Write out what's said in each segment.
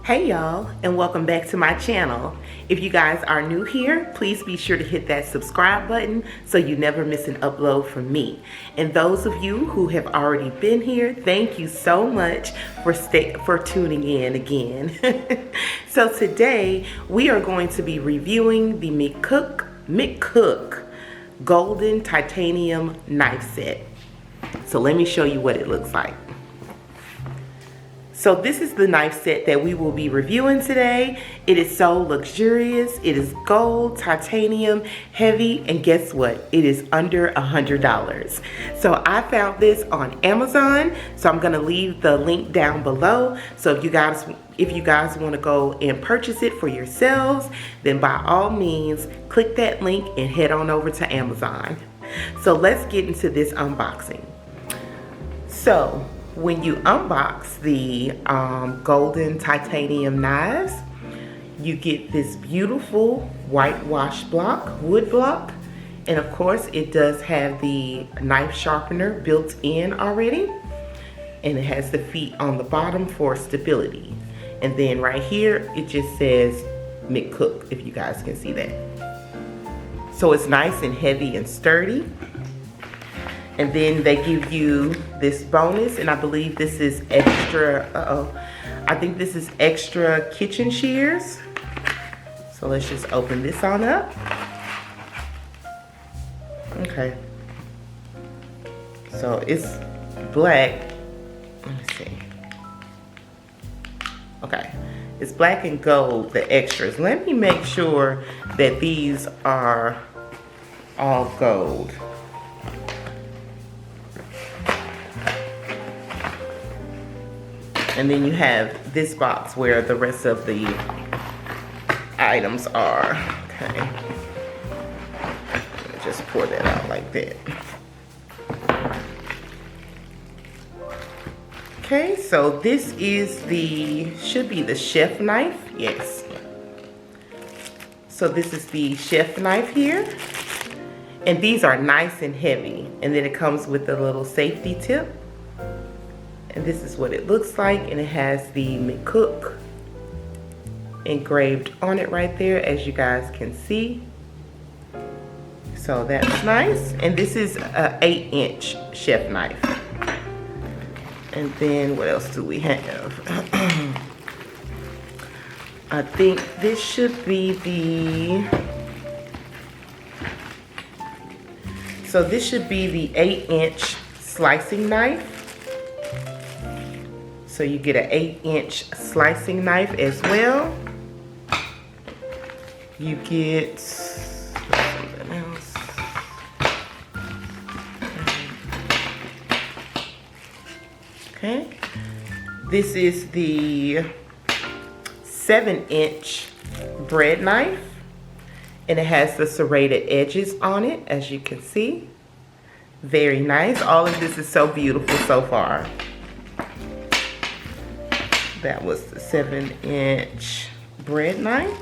Hey y'all, and welcome back to my channel. If you guys are new here, please be sure to hit that subscribe button so you never miss an upload from me. And those of you who have already been here, thank you so much for tuning in again. So today we are going to be reviewing the Mccook golden titanium knife set. So let me show you what it looks like. So this is the knife set that we will be reviewing today. It is so luxurious. It is gold, titanium, heavy, and guess what? It is under $100. So I found this on Amazon. So I'm gonna leave the link down below. So if you guys want to go and purchase it for yourselves, then by all means, click that link and head on over to Amazon. So let's get into this unboxing. So when you unbox the golden titanium knives, you get this beautiful whitewash block, wood block, and of course it does have the knife sharpener built in already, and it has the feet on the bottom for stability. And then right here it just says Mccook, if you guys can see that. So it's nice and heavy and sturdy. And then they give you this bonus, and I believe this is extra, I think this is extra kitchen shears. So let's just open this on up. Okay. So it's black. Let me see. Okay. It's black and gold, the extras. Let me make sure that these are all gold. And then you have this box where the rest of the items are. Okay. Just pour that out like that. Okay, so this is should be the chef knife. Yes. So this is the chef knife here. And these are nice and heavy. And then it comes with a little safety tip. And this is what it looks like, and it has the Mccook engraved on it right there, as you guys can see. So that's nice. And this is an 8-inch chef knife. And then what else do we have? I think this should be this should be the 8-inch slicing knife. So you get an 8-inch slicing knife as well. You get something else. Okay. This is the 7-inch bread knife. And it has the serrated edges on it, as you can see. Very nice. All of this is so beautiful so far. That was the 7-inch bread knife.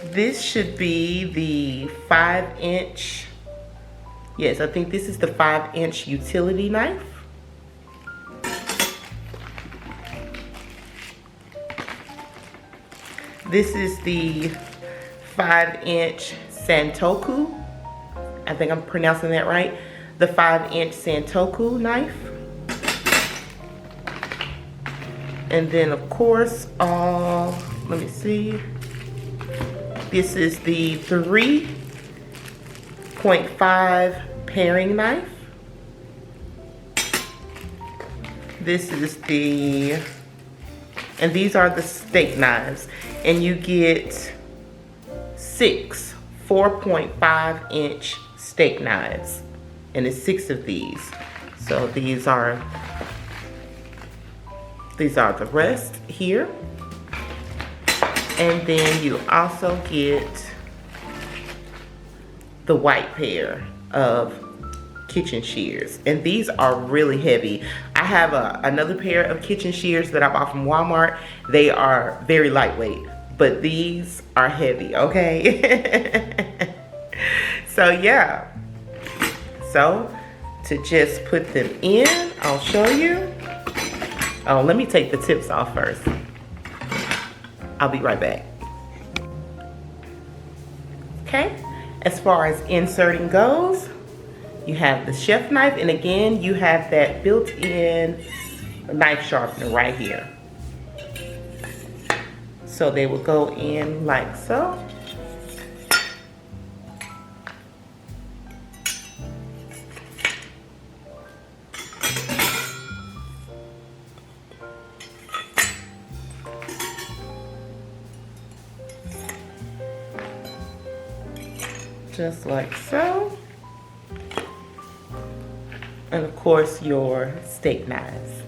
This should be the 5-inch. Yes, I think this is the 5-inch utility knife. This is the 5-inch santoku. I think I'm pronouncing that right. The 5-inch santoku knife. And then of course, let me see. This is the 3.5 paring knife. This is and these are the steak knives. And you get 6 4.5-inch steak knives. And it's 6 of these. So these are the rest here. And then you also get the white pair of kitchen shears. And these are really heavy. I have another pair of kitchen shears that I bought from Walmart. They are very lightweight, but these are heavy, okay? So yeah. So to just put them in, I'll show you. Oh, let me take the tips off first. I'll be right back. Okay, as far as inserting goes, you have the chef knife, and again, you have that built-in knife sharpener right here. So they will go in like so. Just like so. And of course your steak knives.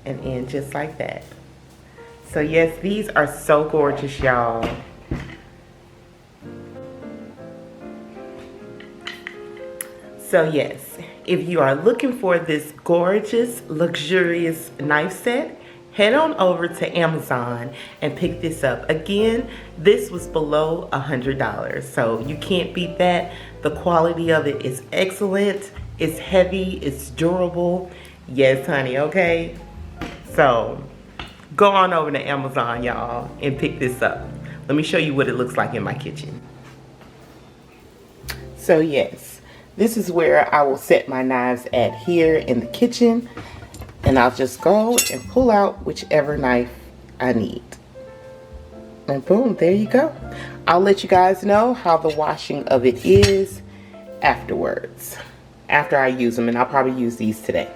And in just like that. So yes, these are so gorgeous, y'all. So yes, if you are looking for this gorgeous, luxurious knife set, head on over to Amazon and pick this up. Again, this was below $100, so you can't beat that. The quality of it is excellent. It's heavy, it's durable. Yes, honey, okay? So go on over to Amazon, y'all, and pick this up. Let me show you what it looks like in my kitchen. So yes, this is where I will set my knives at here in the kitchen. And I'll just go and pull out whichever knife I need. And boom, there you go. I'll let you guys know how the washing of it is afterwards. After I use them, and I'll probably use these today.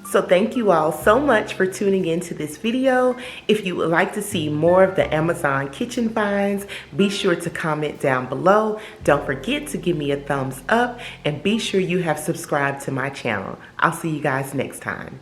So thank you all so much for tuning into this video. If you would like to see more of the Amazon kitchen finds, be sure to comment down below. Don't forget to give me a thumbs up and be sure you have subscribed to my channel. I'll see you guys next time.